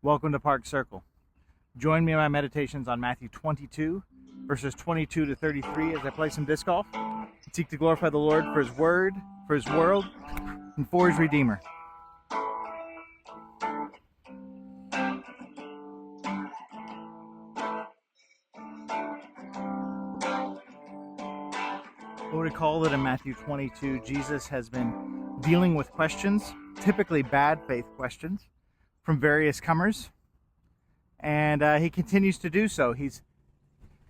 Welcome to Park Circle. Join me in my meditations on Matthew 22, verses 22 to 33 as I play some disc golf and seek to glorify the Lord for His Word, for His world, and for His Redeemer. We'll recall that in Matthew 22, Jesus has been dealing with questions, typically bad faith questions, from various comers, and he continues to do so. He's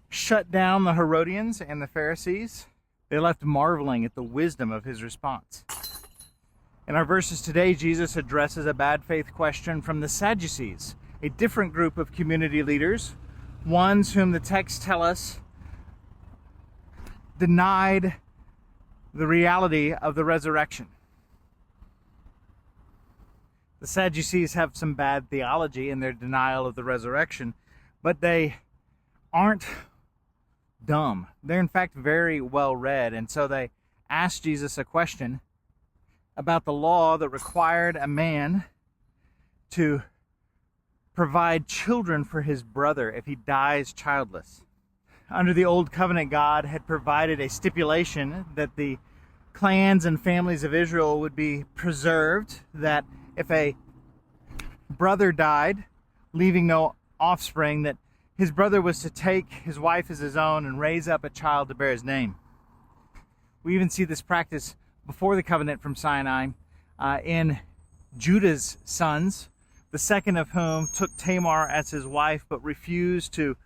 shut down the Herodians and the Pharisees. They left marveling at the wisdom of his response. In our verses today, Jesus addresses a bad faith question from the Sadducees, a different group of community leaders, ones whom the texts tell us denied the reality of the resurrection. The Sadducees have some bad theology in their denial of the resurrection, but they aren't dumb. They're in fact very well read, and so they asked Jesus a question about the law that required a man to provide children for his brother if he dies childless. Under the Old Covenant, God had provided a stipulation that the clans and families of Israel would be preserved, that if a brother died, leaving no offspring, that his brother was to take his wife as his own and raise up a child to bear his name. We even see this practice before the covenant from Sinai in Judah's sons, the second of whom took Tamar as his wife but refused to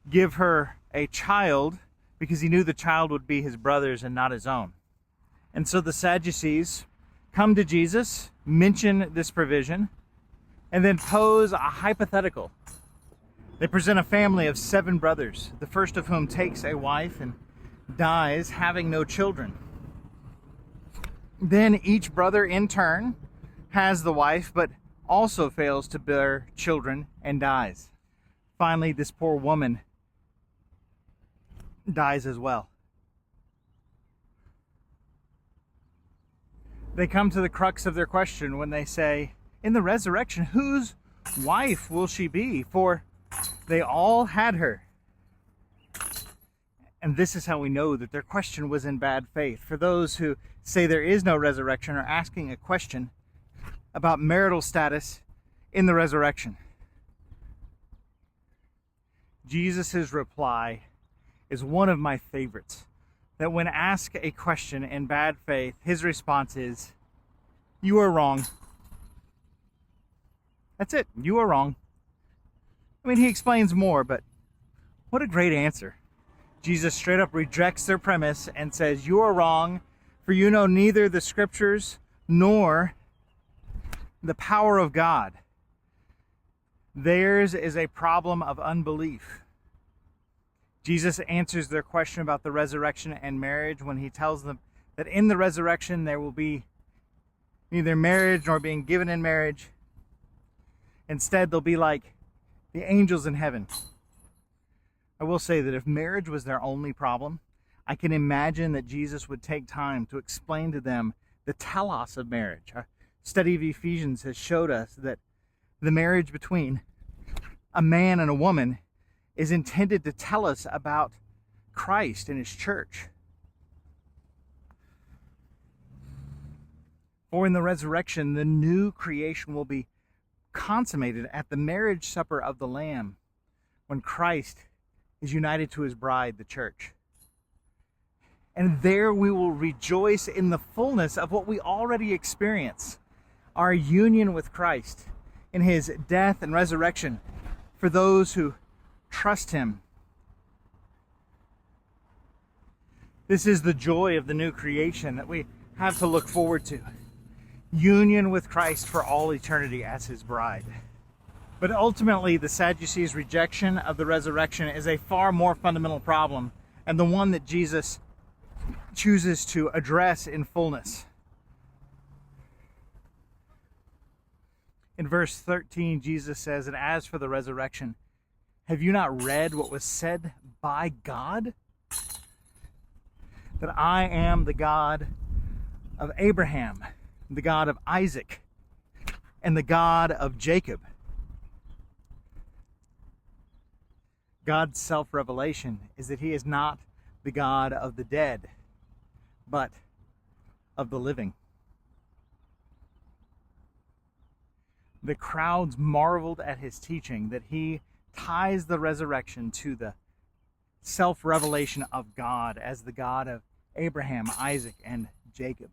give her a child because he knew the child would be his brother's and not his own. And so the Sadducees come to Jesus, mention this provision, and then pose a hypothetical. They present a family of 7 brothers, the first of whom takes a wife and dies having no children. Then each brother in turn has the wife, but also fails to bear children and dies. Finally, this poor woman dies as well. They come to the crux of their question when they say, in the resurrection, whose wife will she be? For they all had her. And this is how we know that their question was in bad faith. For those who say there is no resurrection are asking a question about marital status in the resurrection. Jesus' reply is one of my favorites. That when asked a question in bad faith, his response is, "You are wrong." That's it. You are wrong. I mean, he explains more, but what a great answer. Jesus straight up rejects their premise and says, "You are wrong, for you know neither the scriptures nor the power of God." Theirs is a problem of unbelief. Jesus answers their question about the resurrection and marriage when he tells them that in the resurrection there will be neither marriage nor being given in marriage. Instead, they'll be like the angels in heaven. I will say that if marriage was their only problem, I can imagine that Jesus would take time to explain to them the telos of marriage. A study of Ephesians has showed us that the marriage between a man and a woman is intended to tell us about Christ and His church. For in the resurrection, the new creation will be consummated at the marriage supper of the Lamb when Christ is united to His bride, the church. And there we will rejoice in the fullness of what we already experience, our union with Christ in His death and resurrection for those who trust Him. This is the joy of the new creation that we have to look forward to. Union with Christ for all eternity as His bride. But ultimately, the Sadducees' rejection of the resurrection is a far more fundamental problem, and the one that Jesus chooses to address in fullness. In verse 13, Jesus says, "And as for the resurrection, have you not read what was said by God? That I am the God of Abraham, the God of Isaac, and the God of Jacob." God's self-revelation is that he is not the God of the dead, but of the living. The crowds marveled at his teaching that he ties the resurrection to the self-revelation of God as the God of Abraham, Isaac, and Jacob.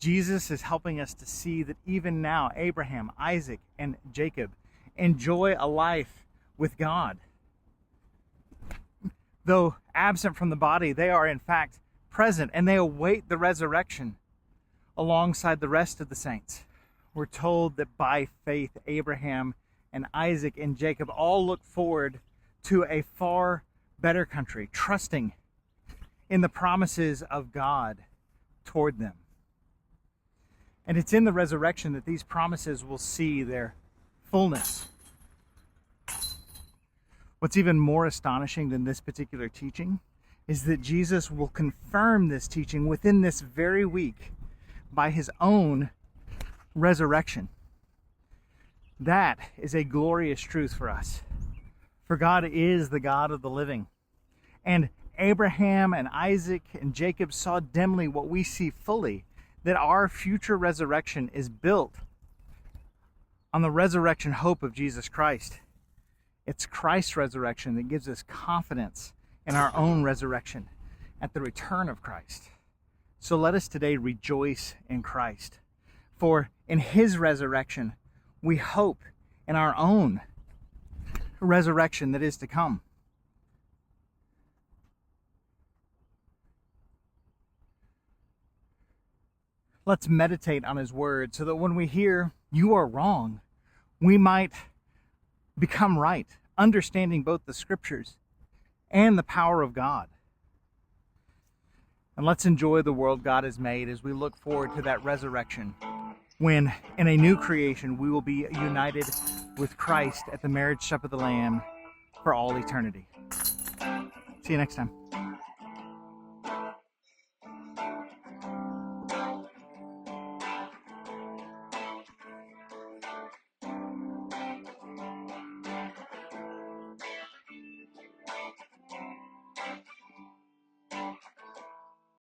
Jesus is helping us to see that even now, Abraham, Isaac, and Jacob enjoy a life with God. Though absent from the body, they are in fact present, and they await the resurrection alongside the rest of the saints. We're told that by faith, Abraham and Isaac and Jacob all look forward to a far better country, trusting in the promises of God toward them. And it's in the resurrection that these promises will see their fullness. What's even more astonishing than this particular teaching is that Jesus will confirm this teaching within this very week by his own resurrection. That is a glorious truth for us. For God is the God of the living. And Abraham and Isaac and Jacob saw dimly what we see fully, that our future resurrection is built on the resurrection hope of Jesus Christ. It's Christ's resurrection that gives us confidence in our own resurrection at the return of Christ. So let us today rejoice in Christ. For in his resurrection, we hope in our own resurrection that is to come. Let's meditate on his word so that when we hear, "You are wrong," we might become right, understanding both the scriptures and the power of God. And let's enjoy the world God has made as we look forward to that resurrection, when in a new creation we will be united with Christ at the marriage supper of the Lamb for all eternity. See you next time.